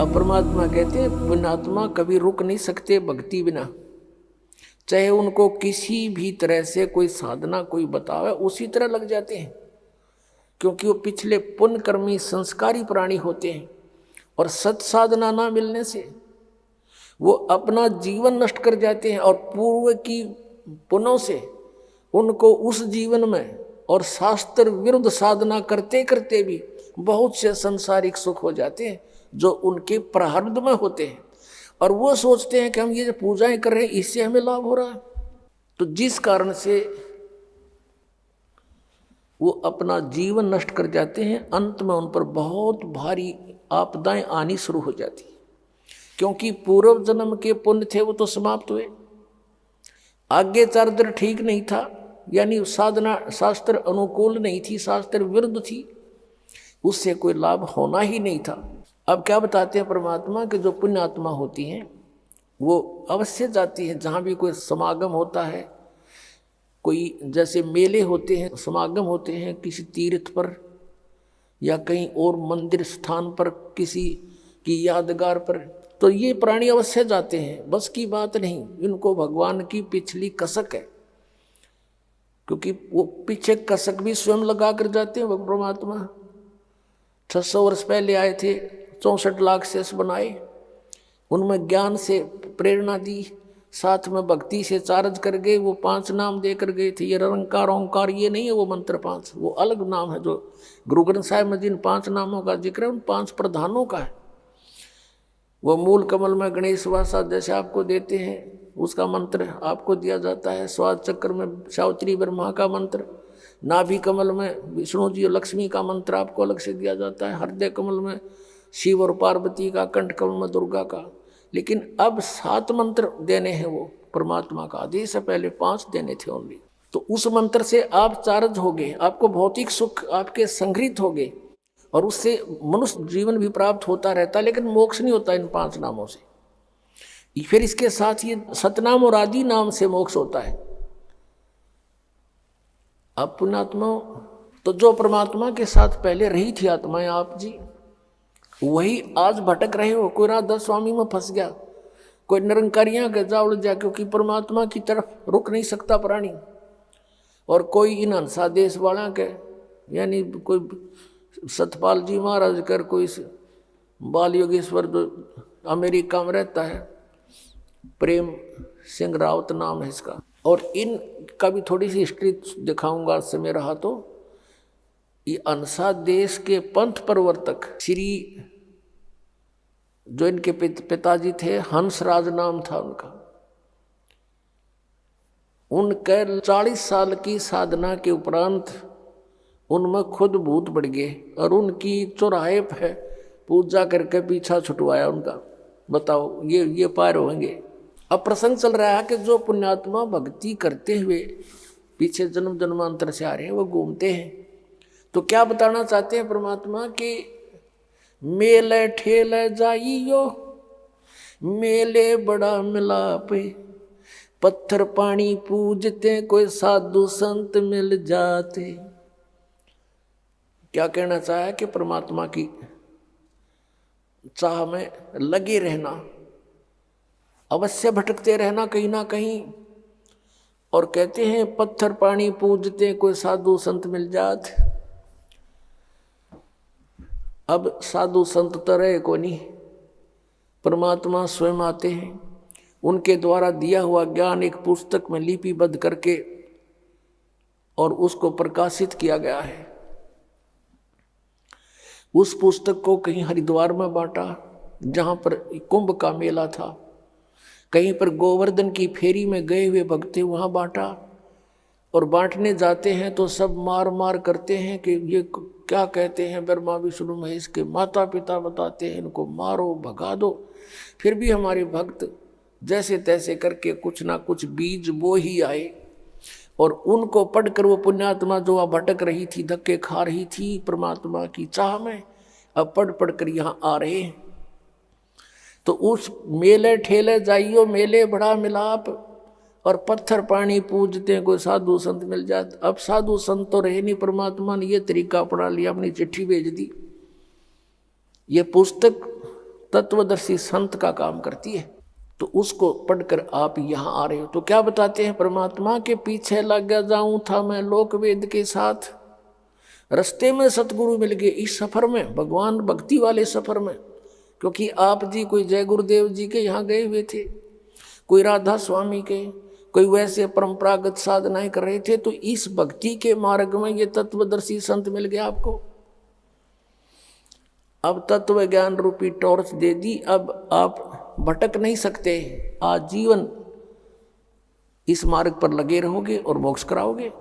अब परमात्मा कहते हैं पुण्यात्मा कभी रुक नहीं सकते भक्ति बिना, चाहे उनको किसी भी तरह से कोई साधना कोई बतावे उसी तरह लग जाते हैं, क्योंकि वो पिछले पुण्य कर्मी संस्कारी प्राणी होते हैं। और सत साधना ना मिलने से वो अपना जीवन नष्ट कर जाते हैं और पूर्व की पुण्यों से उनको उस जीवन में और शास्त्र विरुद्ध साधना करते करते भी बहुत से सांसारिक सुख हो जाते हैं जो उनके प्रारब्ध में होते हैं। और वो सोचते हैं कि हम ये जो पूजाएं कर रहे हैं इससे हमें लाभ हो रहा है, तो जिस कारण से वो अपना जीवन नष्ट कर जाते हैं। अंत में उन पर बहुत भारी आपदाएं आनी शुरू हो जाती है, क्योंकि पूर्व जन्म के पुण्य थे वो तो समाप्त हुए, आगे चारित्र ठीक नहीं था, यानी साधना शास्त्र अनुकूल नहीं थी, शास्त्र विरुद्ध थी, उससे कोई लाभ होना ही नहीं था। अब क्या बताते हैं परमात्मा कि जो पुण्यात्मा होती हैं वो अवश्य जाती है जहाँ भी कोई समागम होता है, कोई जैसे मेले होते हैं, समागम होते हैं किसी तीर्थ पर या कहीं और मंदिर स्थान पर, किसी की यादगार पर, तो ये प्राणी अवश्य जाते हैं। बस की बात नहीं, इनको भगवान की पिछली कसक है, क्योंकि वो पीछे कसक भी स्वयं लगा कर जाते हैं। वो परमात्मा 600 वर्ष पहले आए थे, 64 लाख शेष बनाए, उनमें ज्ञान से प्रेरणा दी, साथ में भक्ति से चार्ज कर गए, वो 5 नाम दे कर गए थे। ये निरंकार ओंकार ये नहीं है वो मंत्र 5, वो अलग नाम है। जो गुरु ग्रंथ साहिब में जिन 5 नामों का जिक्र है उन 5 प्रधानों का है। वो मूल कमल में गणेश वासा जैसे आपको देते हैं उसका मंत्र आपको दिया जाता है, स्वाद चक्र में सावित्री ब्रह्मा का मंत्र, नाभि कमल में विष्णु जी और लक्ष्मी का मंत्र आपको अलग से दिया जाता है, हृदय कमल में शिव और पार्वती का, कंठ कमल में दुर्गा का। लेकिन अब 7 मंत्र देने हैं, वो परमात्मा का आदेश है, पहले 5 देने थे ओनली। तो उस मंत्र से आप चार्ज हो गए, आपको भौतिक सुख आपके संग्रहित हो गए और उससे मनुष्य जीवन भी प्राप्त होता रहता, लेकिन मोक्ष नहीं होता इन 5 नामों से। फिर इसके साथ ये सतनाम और आदि नाम से मोक्ष होता है। अब पुण्यात्मा तो जो परमात्मा के साथ पहले रही थी आत्माएं आप जी, वही आज भटक रहे हो। कोई राधा स्वामी में फंस गया, कोई निरंकारियां के जा उड़ जा, क्योंकि परमात्मा की तरफ रुक नहीं सकता प्राणी। और कोई इन हंसा देश वाला के, यानी कोई सतपाल जी महाराज कर, कोई बाल योगेश्वर जो अमेरिका में रहता है, प्रेम सिंह रावत नाम है इसका। और इनका भी थोड़ी सी हिस्ट्री दिखाऊंगा समय रहा तो। ये अनसा देश के पंथ प्रवर्तक श्री, जो इनके पिताजी थे, हंसराज नाम था उनका, उनके 40 साल की साधना के उपरांत उनमें खुद भूत बढ़ गए और उनकी चौराहे पे पूजा करके पीछा छुटवाया उनका। बताओ ये पार होंगे। अब प्रसंग चल रहा है कि जो पुण्यात्मा भक्ति करते हुए पीछे जन्म जन्मांतर से आ रहे हैं वो घूमते हैं। तो क्या बताना चाहते हैं परमात्मा कि मेले ठेले जाइयो, मेले बड़ा मिलापे, पत्थर पानी पूजते, कोई साधु संत मिल जाते। क्या कहना चाहा कि परमात्मा की चाह में लगे रहना, अवश्य भटकते रहना कहीं ना कहीं। और कहते हैं पत्थर पानी पूजते, कोई साधु संत मिल जात। अब साधु संत तो रहे को नहीं, परमात्मा स्वयं आते हैं, उनके द्वारा दिया हुआ ज्ञान एक पुस्तक में लिपिबद्ध करके और उसको प्रकाशित किया गया है। उस पुस्तक को कहीं हरिद्वार में बांटा जहाँ पर कुंभ का मेला था, कहीं पर गोवर्धन की फेरी में गए हुए भक्त थे वहाँ बांटा। और बांटने जाते हैं तो सब मार मार करते हैं कि ये क्या कहते हैं, ब्रह्मा विष्णु महेश के माता पिता बताते हैं, इनको मारो भगा दो। फिर भी हमारे भक्त जैसे तैसे करके कुछ ना कुछ बीज बो ही आए और उनको पढ़कर वो पुण्यात्मा जो वहाँ भटक रही थी, धक्के खा रही थी परमात्मा की चाह में, अब पढ़ पढ़ कर यहाँ आ रहे हैं। तो उस मेले ठेले जाइयो, मेले बड़ा मिलाप, और पत्थर पानी पूजते कोई साधु संत मिल जाते। अब साधु संत तो रहे नहीं, परमात्मा ने ये तरीका अपना लिया, अपनी चिट्ठी भेज दी। ये पुस्तक तत्वदर्शी संत का काम करती है। तो उसको पढ़कर आप यहाँ आ रहे हो। तो क्या बताते हैं, परमात्मा के पीछे लग जाऊं था मैं लोक वेद के साथ, रास्ते में सतगुरु मिल गए इस सफर में, भगवान भक्ति वाले सफर में। क्योंकि आप जी कोई जय गुरुदेव जी के यहाँ गए हुए थे, कोई राधा स्वामी के, कोई वैसे परंपरागत साधनाएं कर रहे थे, तो इस भक्ति के मार्ग में ये तत्वदर्शी संत मिल गया आपको। अब तत्व ज्ञान रूपी टॉर्च दे दी, अब आप भटक नहीं सकते, आजीवन इस मार्ग पर लगे रहोगे और मोक्ष कराओगे।